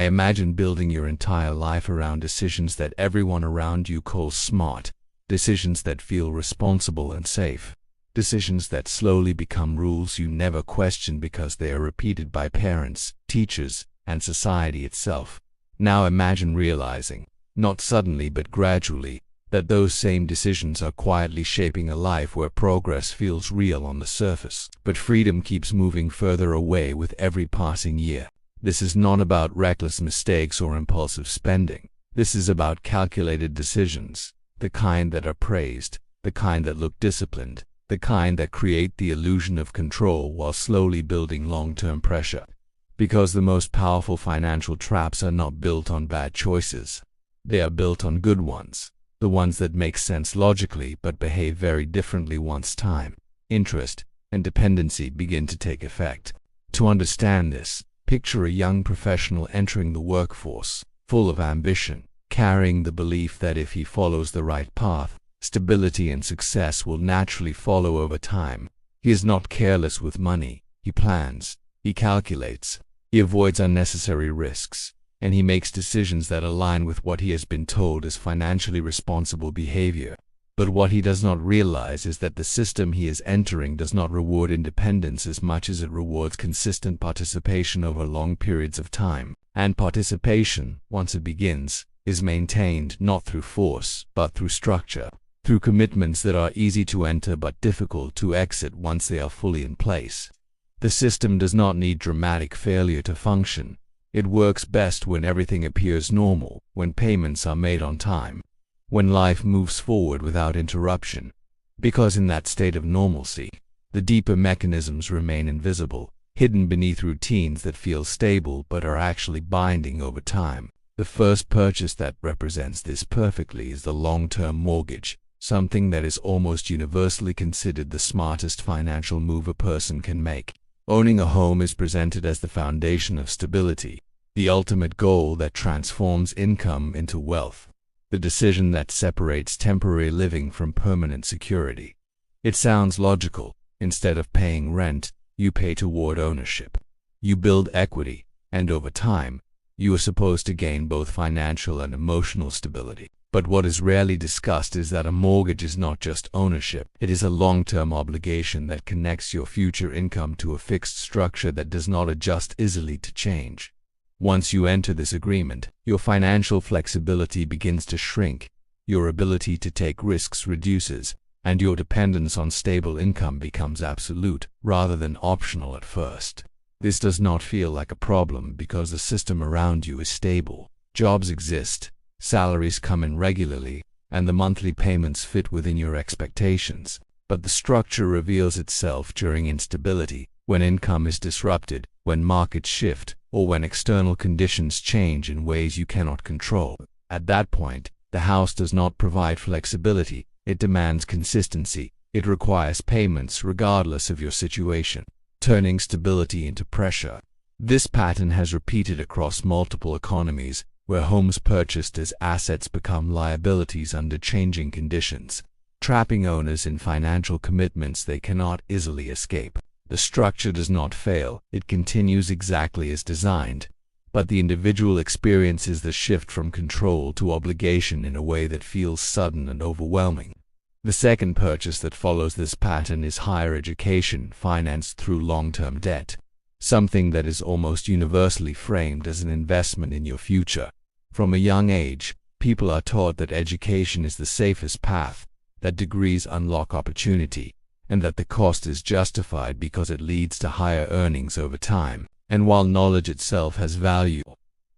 Imagine building your entire life around decisions that everyone around you calls smart, decisions that feel responsible and safe, decisions that slowly become rules you never question because they are repeated by parents, teachers, and society itself. Now imagine realizing, not suddenly but gradually, that those same decisions are quietly shaping a life where progress feels real on the surface, but freedom keeps moving further away with every passing year. This is not about reckless mistakes or impulsive spending. This is about calculated decisions, the kind that are praised, the kind that look disciplined, the kind that create the illusion of control while slowly building long-term pressure. Because the most powerful financial traps are not built on bad choices. They are built on good ones, the ones that make sense logically but behave very differently once time, interest, and dependency begin to take effect. To understand this, picture a young professional entering the workforce, full of ambition, carrying the belief that if he follows the right path, stability and success will naturally follow over time. He is not careless with money. He plans, he calculates, he avoids unnecessary risks, and he makes decisions that align with what he has been told is financially responsible behavior. But what he does not realize is that the system he is entering does not reward independence as much as it rewards consistent participation over long periods of time. And participation, once it begins, is maintained not through force, but through structure, through commitments that are easy to enter but difficult to exit once they are fully in place. The system does not need dramatic failure to function. It works best when everything appears normal, when payments are made on time, when life moves forward without interruption. Because in that state of normalcy, the deeper mechanisms remain invisible, hidden beneath routines that feel stable but are actually binding over time. The first purchase that represents this perfectly is the long-term mortgage, something that is almost universally considered the smartest financial move a person can make. Owning a home is presented as the foundation of stability, the ultimate goal that transforms income into wealth, the decision that separates temporary living from permanent security. It sounds logical. Instead of paying rent, you pay toward ownership. You build equity, and over time, you are supposed to gain both financial and emotional stability. But what is rarely discussed is that a mortgage is not just ownership. It is a long-term obligation that connects your future income to a fixed structure that does not adjust easily to change. Once you enter this agreement, your financial flexibility begins to shrink, your ability to take risks reduces, and your dependence on stable income becomes absolute, rather than optional at first. This does not feel like a problem because the system around you is stable. Jobs exist, salaries come in regularly, and the monthly payments fit within your expectations. But the structure reveals itself during instability, when income is disrupted, when markets shift, or when external conditions change in ways you cannot control. At that point, the house does not provide flexibility. It demands consistency. It requires payments regardless of your situation, turning stability into pressure. This pattern has repeated across multiple economies, where homes purchased as assets become liabilities under changing conditions, trapping owners in financial commitments they cannot easily escape. The structure does not fail. It continues exactly as designed, but the individual experiences the shift from control to obligation in a way that feels sudden and overwhelming. The second purchase that follows this pattern is higher education financed through long-term debt, something that is almost universally framed as an investment in your future. From a young age, people are taught that education is the safest path, that degrees unlock opportunity, and that the cost is justified because it leads to higher earnings over time. And while knowledge itself has value,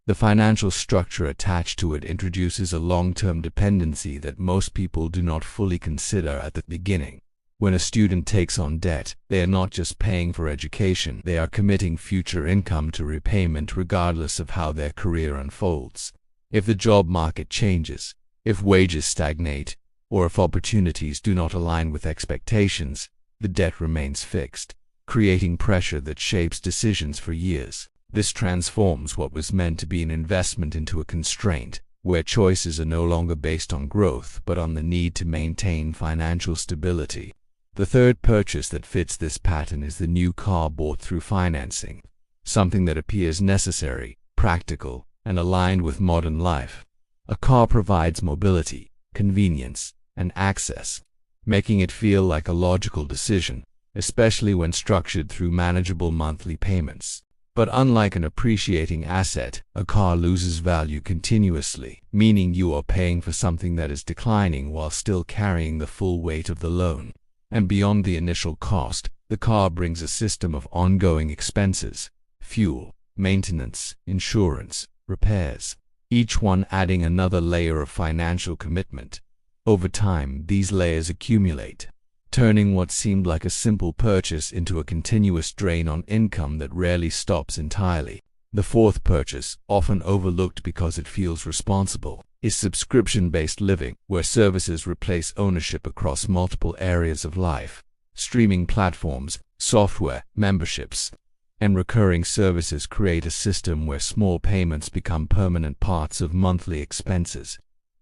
the financial structure attached to it introduces a long-term dependency that most people do not fully consider at the beginning. When a student takes on debt, they are not just paying for education, they are committing future income to repayment regardless of how their career unfolds. If the job market changes, if wages stagnate, or if opportunities do not align with expectations, the debt remains fixed, creating pressure that shapes decisions for years. This transforms what was meant to be an investment into a constraint, where choices are no longer based on growth but on the need to maintain financial stability. The third purchase that fits this pattern is the new car bought through financing, something that appears necessary, practical, and aligned with modern life. A car provides mobility, convenience, and access, making it feel like a logical decision, especially when structured through manageable monthly payments. But unlike an appreciating asset, a car loses value continuously, meaning you are paying for something that is declining while still carrying the full weight of the loan. And beyond the initial cost, the car brings a system of ongoing expenses: fuel, maintenance, insurance, repairs, each one adding another layer of financial commitment. Over time, these layers accumulate, turning what seemed like a simple purchase into a continuous drain on income that rarely stops entirely. The fourth purchase, often overlooked because it feels responsible, is subscription-based living, where services replace ownership across multiple areas of life. Streaming platforms, software, memberships, and recurring services create a system where small payments become permanent parts of monthly expenses.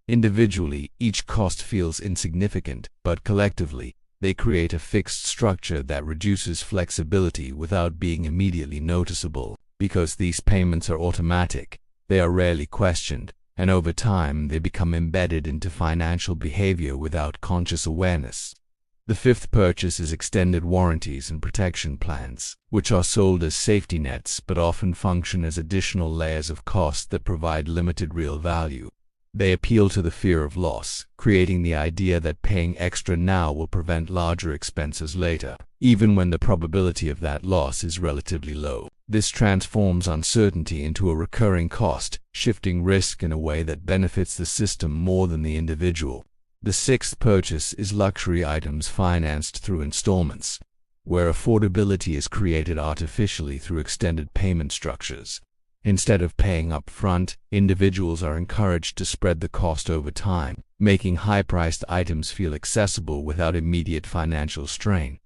Individually, each cost feels insignificant, but collectively, they create a fixed structure that reduces flexibility without being immediately noticeable. Because these payments are automatic, they are rarely questioned, and over time they become embedded into financial behavior without conscious awareness. The fifth purchase is extended warranties and protection plans, which are sold as safety nets but often function as additional layers of cost that provide limited real value. They appeal to the fear of loss, creating the idea that paying extra now will prevent larger expenses later, even when the probability of that loss is relatively low. This transforms uncertainty into a recurring cost, shifting risk in a way that benefits the system more than the individual. The sixth purchase is luxury items financed through installments, where affordability is created artificially through extended payment structures. Instead of paying up front, individuals are encouraged to spread the cost over time, making high-priced items feel accessible without immediate financial strain.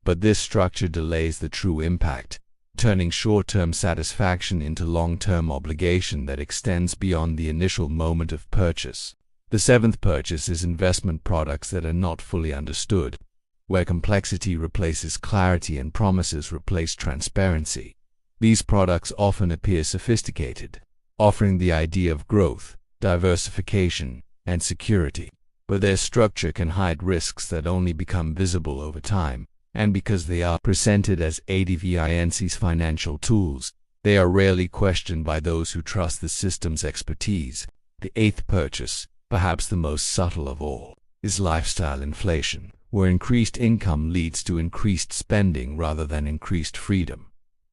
But this structure delays the true impact, turning short-term satisfaction into long-term obligation that extends beyond the initial moment of purchase. The seventh purchase is investment products that are not fully understood, where complexity replaces clarity and promises replace transparency. These products often appear sophisticated, offering the idea of growth, diversification, and security. But their structure can hide risks that only become visible over time, and because they are presented as advanced financial tools, they are rarely questioned by those who trust the system's expertise. The eighth purchase, perhaps the most subtle of all, is lifestyle inflation, where increased income leads to increased spending rather than increased freedom.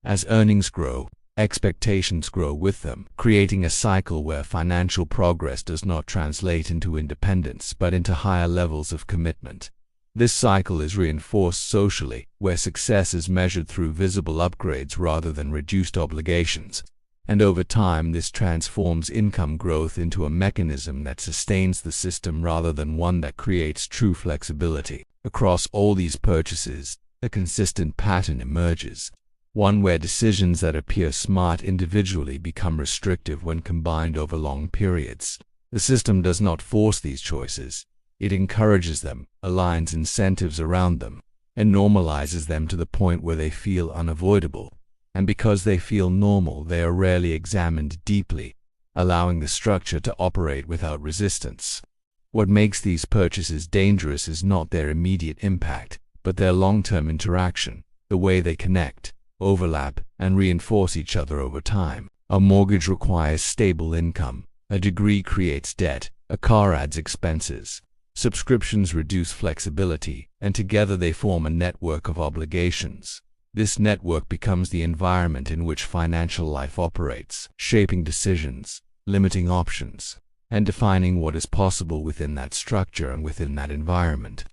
As earnings grow, expectations grow with them, creating a cycle where financial progress does not translate into independence but into higher levels of commitment. This cycle is reinforced socially, where success is measured through visible upgrades rather than reduced obligations. And over time, this transforms income growth into a mechanism that sustains the system rather than one that creates true flexibility. Across all these purchases, a consistent pattern emerges. One where decisions that appear smart individually become restrictive when combined over long periods. The system does not force these choices. It encourages them, aligns incentives around them, and normalizes them to the point where they feel unavoidable. And because they feel normal, they are rarely examined deeply, allowing the structure to operate without resistance. What makes these purchases dangerous is not their immediate impact, but their long-term interaction, the way they connect, overlap, and reinforce each other over time. A mortgage requires stable income, a degree creates debt, a car adds expenses. Subscriptions reduce flexibility, and together they form a network of obligations. This network becomes the environment in which financial life operates, shaping decisions, limiting options, and defining what is possible within that structure and within that environment.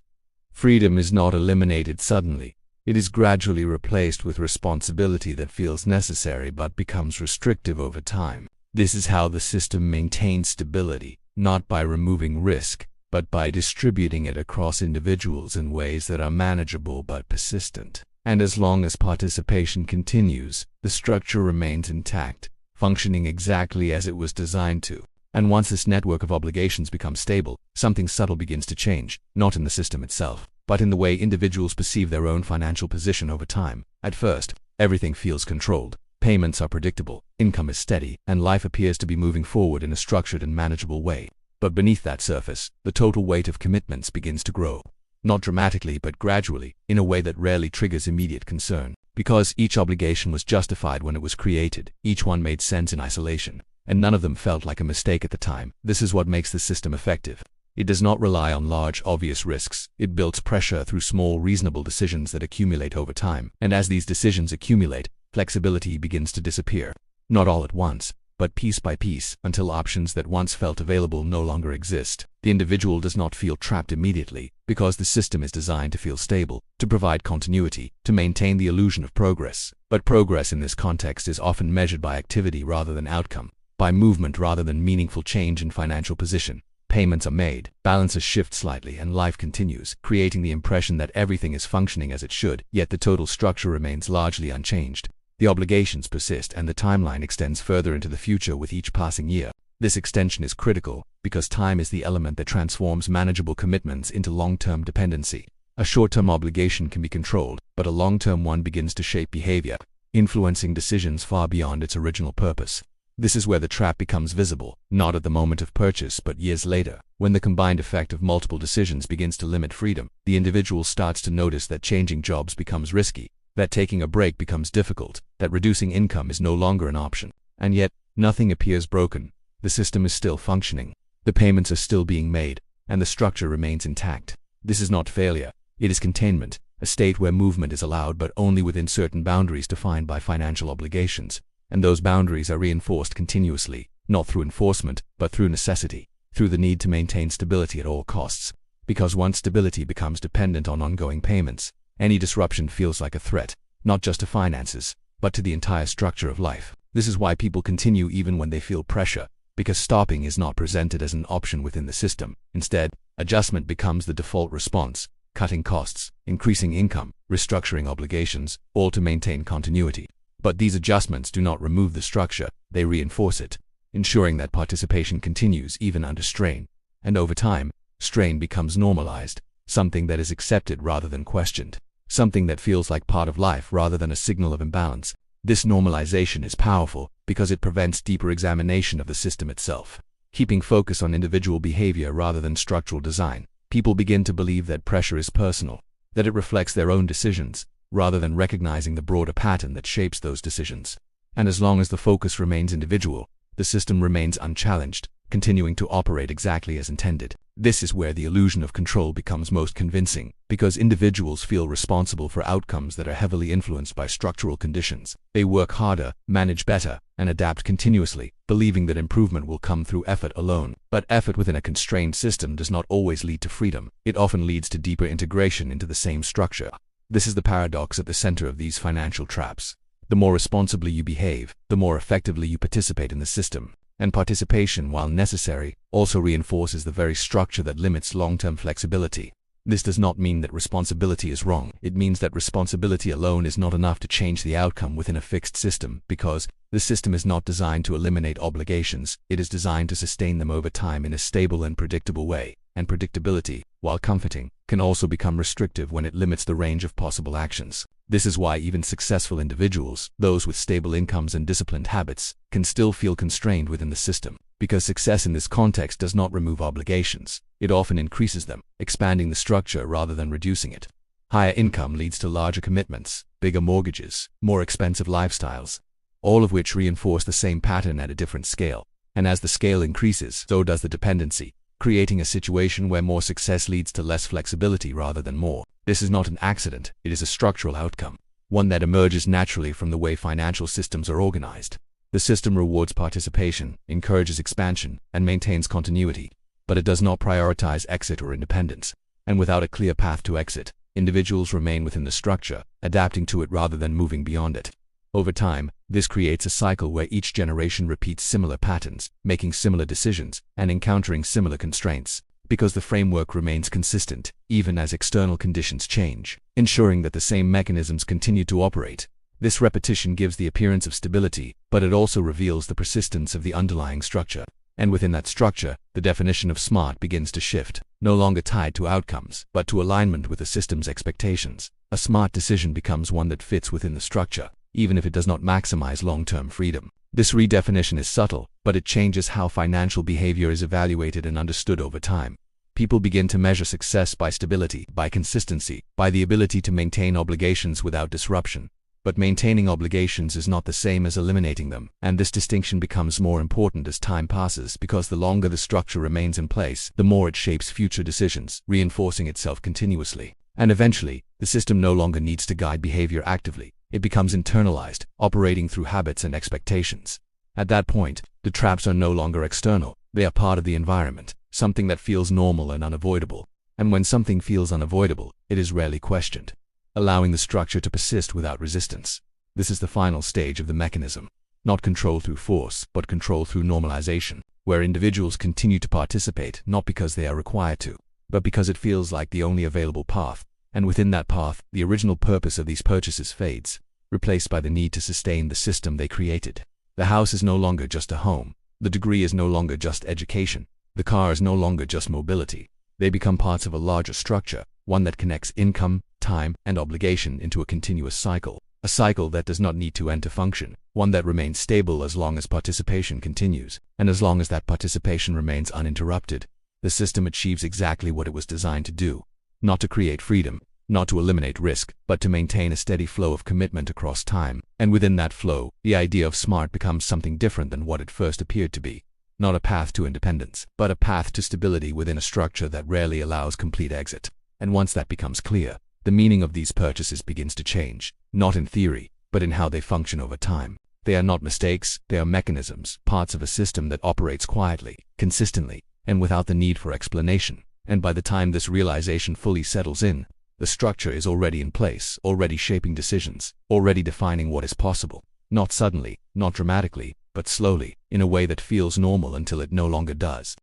Freedom is not eliminated suddenly. It is gradually replaced with responsibility that feels necessary but becomes restrictive over time. This is how the system maintains stability, not by removing risk, but by distributing it across individuals in ways that are manageable but persistent. And as long as participation continues, the structure remains intact, functioning exactly as it was designed to. And once this network of obligations becomes stable, something subtle begins to change, not in the system itself, but in the way individuals perceive their own financial position over time. At first, everything feels controlled. Payments are predictable, income is steady, and life appears to be moving forward in a structured and manageable way. But beneath that surface, the total weight of commitments begins to grow. Not dramatically but gradually, in a way that rarely triggers immediate concern. Because each obligation was justified when it was created, each one made sense in isolation, and none of them felt like a mistake at the time. This is what makes the system effective. It does not rely on large, obvious risks. It builds pressure through small, reasonable decisions that accumulate over time. And as these decisions accumulate, flexibility begins to disappear. Not all at once, but piece by piece, until options that once felt available no longer exist. The individual does not feel trapped immediately, because the system is designed to feel stable, to provide continuity, to maintain the illusion of progress. But progress in this context is often measured by activity rather than outcome, by movement rather than meaningful change in financial position. Payments are made, balances shift slightly, and life continues, creating the impression that everything is functioning as it should, yet the total structure remains largely unchanged. The obligations persist and the timeline extends further into the future with each passing year. This extension is critical because time is the element that transforms manageable commitments into long-term dependency. A short-term obligation can be controlled, but a long-term one begins to shape behavior, influencing decisions far beyond its original purpose. This is where the trap becomes visible, not at the moment of purchase but years later, when the combined effect of multiple decisions begins to limit freedom. The individual starts to notice that changing jobs becomes risky, that taking a break becomes difficult, that reducing income is no longer an option. And yet, nothing appears broken. The system is still functioning. The payments are still being made, and the structure remains intact. This is not failure. It is containment, a state where movement is allowed but only within certain boundaries defined by financial obligations. And those boundaries are reinforced continuously, not through enforcement, but through necessity, through the need to maintain stability at all costs. Because once stability becomes dependent on ongoing payments, any disruption feels like a threat, not just to finances, but to the entire structure of life. This is why people continue even when they feel pressure, because stopping is not presented as an option within the system. Instead, adjustment becomes the default response, cutting costs, increasing income, restructuring obligations, all to maintain continuity. But these adjustments do not remove the structure, they reinforce it, ensuring that participation continues even under strain. And over time, strain becomes normalized, something that is accepted rather than questioned, something that feels like part of life rather than a signal of imbalance. This normalization is powerful because it prevents deeper examination of the system itself. Keeping focus on individual behavior rather than structural design, people begin to believe that pressure is personal, that it reflects their own decisions, rather than recognizing the broader pattern that shapes those decisions. And as long as the focus remains individual, the system remains unchallenged, continuing to operate exactly as intended. This is where the illusion of control becomes most convincing, because individuals feel responsible for outcomes that are heavily influenced by structural conditions. They work harder, manage better, and adapt continuously, believing that improvement will come through effort alone. But effort within a constrained system does not always lead to freedom. It often leads to deeper integration into the same structure. This is the paradox at the center of these financial traps. The more responsibly you behave, the more effectively you participate in the system. And participation, while necessary, also reinforces the very structure that limits long-term flexibility. This does not mean that responsibility is wrong. It means that responsibility alone is not enough to change the outcome within a fixed system, because the system is not designed to eliminate obligations. It is designed to sustain them over time in a stable and predictable way. And predictability, while comforting, can also become restrictive when it limits the range of possible actions. This is why even successful individuals, those with stable incomes and disciplined habits, can still feel constrained within the system. Because success in this context does not remove obligations, it often increases them, expanding the structure rather than reducing it. Higher income leads to larger commitments, bigger mortgages, more expensive lifestyles, all of which reinforce the same pattern at a different scale. And as the scale increases, so does the dependency, creating a situation where more success leads to less flexibility rather than more. This is not an accident, it is a structural outcome, one that emerges naturally from the way financial systems are organized. The system rewards participation, encourages expansion, and maintains continuity, but it does not prioritize exit or independence. And without a clear path to exit, individuals remain within the structure, adapting to it rather than moving beyond it. Over time, this creates a cycle where each generation repeats similar patterns, making similar decisions, and encountering similar constraints, because the framework remains consistent, even as external conditions change, ensuring that the same mechanisms continue to operate. This repetition gives the appearance of stability, but it also reveals the persistence of the underlying structure. And within that structure, the definition of smart begins to shift, no longer tied to outcomes, but to alignment with the system's expectations. A smart decision becomes one that fits within the structure, even if it does not maximize long-term freedom. This redefinition is subtle, but it changes how financial behavior is evaluated and understood over time. People begin to measure success by stability, by consistency, by the ability to maintain obligations without disruption. But maintaining obligations is not the same as eliminating them, and this distinction becomes more important as time passes because the longer the structure remains in place, the more it shapes future decisions, reinforcing itself continuously. And eventually, the system no longer needs to guide behavior actively. It becomes internalized, operating through habits and expectations. At that point, the traps are no longer external. They are part of the environment, something that feels normal and unavoidable. And when something feels unavoidable, it is rarely questioned, allowing the structure to persist without resistance. This is the final stage of the mechanism. Not control through force, but control through normalization, where individuals continue to participate not because they are required to, but because it feels like the only available path. And within that path, the original purpose of these purchases fades, replaced by the need to sustain the system they created. The house is no longer just a home. The degree is no longer just education. The car is no longer just mobility. They become parts of a larger structure, one that connects income, time, and obligation into a continuous cycle. A cycle that does not need to end to function, one that remains stable as long as participation continues, and as long as that participation remains uninterrupted. The system achieves exactly what it was designed to do. Not to create freedom, not to eliminate risk, but to maintain a steady flow of commitment across time. And within that flow, the idea of SMART becomes something different than what it first appeared to be. Not a path to independence, but a path to stability within a structure that rarely allows complete exit. And once that becomes clear, the meaning of these purchases begins to change, not in theory, but in how they function over time. They are not mistakes, they are mechanisms, parts of a system that operates quietly, consistently, and without the need for explanation. And by the time this realization fully settles in, the structure is already in place, already shaping decisions, already defining what is possible. Not suddenly, not dramatically, but slowly, in a way that feels normal until it no longer does.